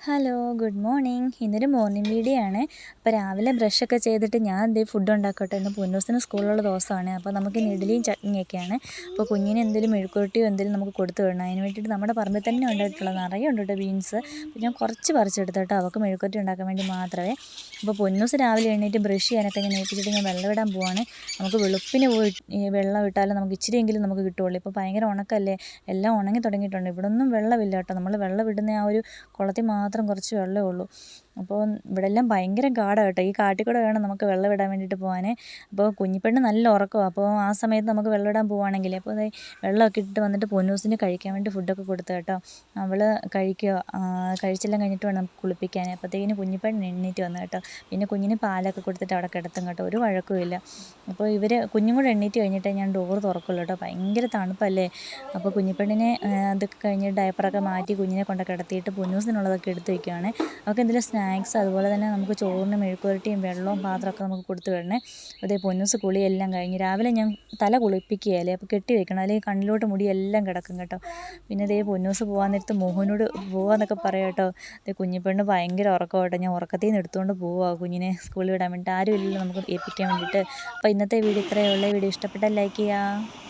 Hello, good morning. ഇന്നൊരു morning video ആണ്. അപ്പോൾ രാവിലെ ബ്രഷൊക്കെ ചെയ്തിട്ട് ഞാൻ എന്തെങ്കിലും ഫുഡ് ഉണ്ടാക്കട്ടെ. ഇന്ന് പൊന്നൂസിന് സ്കൂളിലുള്ള ദിവസമാണ്. അപ്പോൾ നമുക്ക് ഇന്ന് ഇഡ്ഡലിയും ചട്നിയൊക്കെയാണ്. അപ്പോൾ കുഞ്ഞിന് എന്തെങ്കിലും മെഴുക്കുവരട്ടിയോ എന്തെങ്കിലും നമുക്ക് കൊടുത്തു വിടണം. അതിന് വേണ്ടിയിട്ട് നമ്മുടെ പറമ്പിൽ തന്നെ ഉണ്ടായിട്ടുള്ളത് നിറയെ ഉണ്ട് കേട്ടോ ബീൻസ്. അപ്പോൾ ഞാൻ കുറച്ച് പറിച്ചെടുത്തു കേട്ടോ, അവൾക്ക് മെഴുക്കുവരട്ടി ഉണ്ടാക്കാൻ വേണ്ടി മാത്രമേ. അപ്പോൾ പൊന്നൂസ് രാവിലെ എണീറ്റ് ബ്രഷ് ചെയ്യാനൊക്കെ ഞാൻ ഏൽപ്പിച്ചിട്ട് ഞാൻ വെള്ളം ഇടാൻ പോവാണ്. നമുക്ക് വെളുപ്പിന് പോയി ഈ വെള്ളം ഇട്ടാലും നമുക്ക് ഇച്ചിരിയെങ്കിലും നമുക്ക് കിട്ടുള്ളൂ. ഇപ്പോൾ ഭയങ്കര ഉണക്കല്ലേ, എല്ലാം ഉണങ്ങി തുടങ്ങിയിട്ടുണ്ട്. ഇവിടെ ഒന്നും വെള്ളമില്ല കേട്ടോ. നമ്മൾ വെള്ളം ഇടുന്ന ആ ഒരു കുളത്തിൽ മാത്രം കുറച്ച് വെള്ളമേ ഉള്ളൂ. അപ്പോൾ ഇവിടെ എല്ലാം ഭയങ്കര കാടാണ് കേട്ടോ. ഈ കാട്ടിൽ കൂടെ വേണം നമുക്ക് വെള്ളം ഇടാൻ വേണ്ടിയിട്ട് പോകാൻ. അപ്പോൾ കുഞ്ഞിപ്പെണ്ണ് നല്ല ഉറക്കമാണ്. അപ്പോൾ ആ സമയത്ത് നമുക്ക് വെള്ളം ഇടാൻ പോവുകയാണെങ്കിൽ അപ്പോൾ അത് വെള്ളമൊക്കെ ഇട്ടിട്ട് വന്നിട്ട് പൊന്നൂസിന് കഴിക്കാൻ വേണ്ടി ഫുഡൊക്കെ കൊടുത്തു കേട്ടോ. അവൾ കഴിക്കുക, കഴിച്ചെല്ലാം കഴിഞ്ഞിട്ട് വേണം നമുക്ക് കുളിപ്പിക്കാൻ. അപ്പോഴത്തേക്കിന് കുഞ്ഞിപ്പെണ്ണ് എണ്ണീറ്റ് വന്നു കേട്ടോ. പിന്നെ കുഞ്ഞിന് പാലൊക്കെ കൊടുത്തിട്ട് അവിടെ കിടത്തും കേട്ടോ, ഒരു വഴക്കുമില്ല. അപ്പോൾ കുഞ്ഞും കൂടെ എണ്ണീറ്റ് കഴിഞ്ഞിട്ടേ ഞാൻ ഡോറ് തുറക്കുള്ളൂ കേട്ടോ. ഭയങ്കര തണുപ്പല്ലേ. അപ്പോൾ കുഞ്ഞിപ്പെണ്ണിനെ അതൊക്കെ കഴിഞ്ഞ് ഡയപ്പറൊക്കെ മാറ്റി കുഞ്ഞിനെ കൊണ്ട് കിടത്തിയിട്ട് പൊന്നൂസിനുള്ളതൊക്കെ എടുത്ത് വയ്ക്കുകയാണ്. അവർക്ക് എന്തെങ്കിലും സ്നാക്സ്, അതുപോലെ തന്നെ നമുക്ക് ചോറിന് മെഴുക്കുവരട്ടിയും വെള്ളവും പാത്രമൊക്കെ നമുക്ക് കൊടുത്തു വിടണേ. അതേ പൊന്നൂസ് കുളിയെല്ലാം കഴിഞ്ഞ് രാവിലെ ഞാൻ തല കുളിപ്പിക്കുകയല്ലേ, അപ്പോൾ കെട്ടി വെക്കണം, അല്ലെങ്കിൽ കണ്ണിലോട്ട് മുടിയെല്ലാം കിടക്കും കേട്ടോ. പിന്നെ അതേ പൊന്നൂസ് പോകാൻ നേരത്ത് മോഹനോട് പോകാമെന്നൊക്കെ പറയാം കേട്ടോ. അതേ കുഞ്ഞിപ്പെണ്ണ് ഭയങ്കര ഉറക്കം കേട്ടോ. ഞാൻ ഉറക്കത്തിൽ നിന്ന് എടുത്തുകൊണ്ട് പോവുക കുഞ്ഞിനെ സ്കൂളിൽ വിടാൻ വേണ്ടിയിട്ട്. ആരും ഇല്ലല്ലോ നമുക്ക് ഏൽപ്പിക്കാൻ വേണ്ടിയിട്ട്. അപ്പോൾ ഇന്നത്തെ വീഡിയോ ഇത്രയേ ഉള്ളൂ. വീഡിയോ ഇഷ്ടപ്പെട്ടാൽ ലൈക്ക് ചെയ്യുക.